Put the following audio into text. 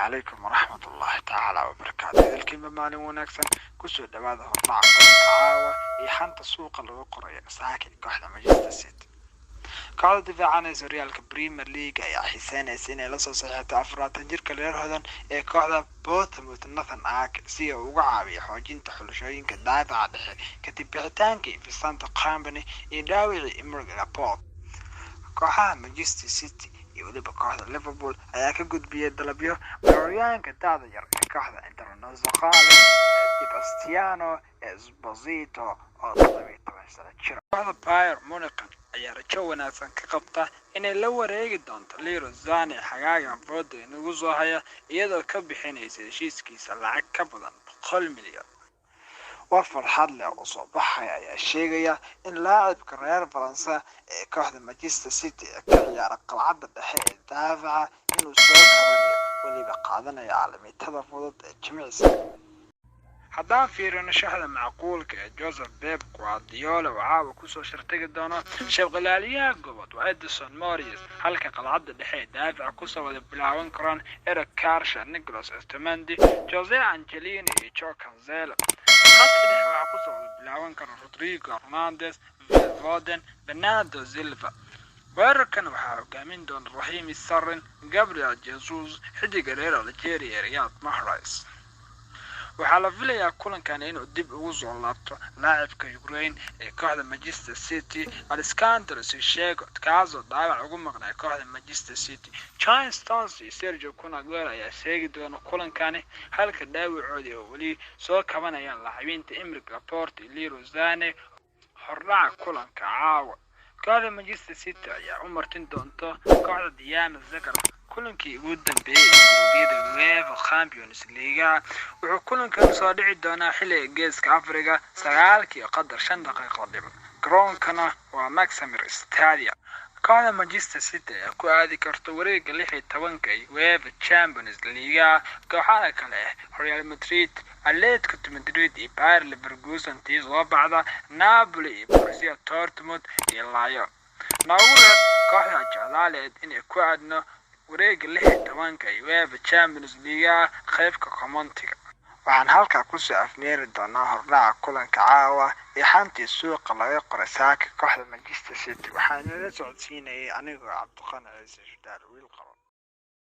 عليكم ورحمة الله تعالى وبركاته. الكلمة مالي ونكسن كسو دواده هرطاع كل عاوة يحانت السوق الوقرية ساكن كوحدة مجلسة السيتي كعود دفاعنا ريال بريمير ليج يا حسين سنة لسه صحيحة أفراد تنجير كلير هذا كوحدة بوتموت النثن آك سي وقعابي حوجين تحلشوين كدافع عدحي كتب بيعتانكي في سانتا قامبني يداوي إمرق لابوت كوحدة مجلسة السيتي waliba kooxda Liverpool ayaa ka gudbiyay dalabyo weeraryahanka da'da yar ee kooxda Internazionale Di Bastiano Esposito oo 17 sano jir. Kooxda Bayern Munich ayaa rajo wanaagsan ka qabta inay la wareegi doonto Leroy Sané xagaagan foodo inuu soo haya iyadoo ka bixinaysa heshiiskiisa lacag ka badan 100 milyan. وفرحان له وصباحها يا شيغيا إن لاعب كرير فرنسا كوحدة مانشستر سيتي كعيار قلعة الدحيح الدافعة إنه سوق كمانية واللي بقادنا يا عالمي تضفضت جميع سنة حدان فيرنا شهد معقول كجوزيف بيب غوارديولا وعاوة كوسو شرطيق الدونا شغلاليا قبط وإدسون موريس هلك قلعة الدحيح دافع كوسو ودبلاوان كران إيريك كارشا نيكولاس استمندي جوزيه أنجليني جو كانزيلا خط دحيح وعكوسو ودبلاوان كران رودريغو هرنانديز فيل فودن برناردو سيلفا weerarkan waxaa hogaamin doona Raheem Sterling, Gabriel Jesus, xidiga reer Algeria Riyad Mahrez. waxaa la filayaa kulankan inuu dib ugu soo laabto laacibka Ukraine ee kooxda Manchester City Alexander Zinchenko kaasoo dhaawac ugu maqnaa kooxda Manchester City. John Stones iyo Sergio Aguero ayaa sheegi doona kulankani halka dhaawacoodii oo wali soo kabanayaan laacibiinta Emerick Laporte iyo Leroy Sané hordhaca kulanka caawa. kooxda Manchester City ayaa u martin doonto kooxda Diana Zagreb kulankii ugu dambeeyay gurubyada UEFA Champions League wuxuu kulankan soo dhici doonaa xilliga geeska Afrika 9:05 daqiiqo dhiman garoonkana waa Maximir Stadium. kooxda Manchester City ayaa ku aadi karto wareegga 16 UEFA Champions League kooxaha kale Real Madrid, Atletico Madrid iyo Bayer Leverkusen tii soo baxda Napoli iyo Borussia Dortmund iyo Lyon. Naaguna kooxda jeclaaleed inay ku aadno wareegga 16 UEFA Champions League qaybka commentiga. waxaan halka ku soo afmeeri doonaa hordhaca kulanka caawa ee xantii suuqa laga qoray saaka kooxda Manchester City waxaan la socodsiinayay anigoo Cabdiqani Ciise Shadaal wiil qabo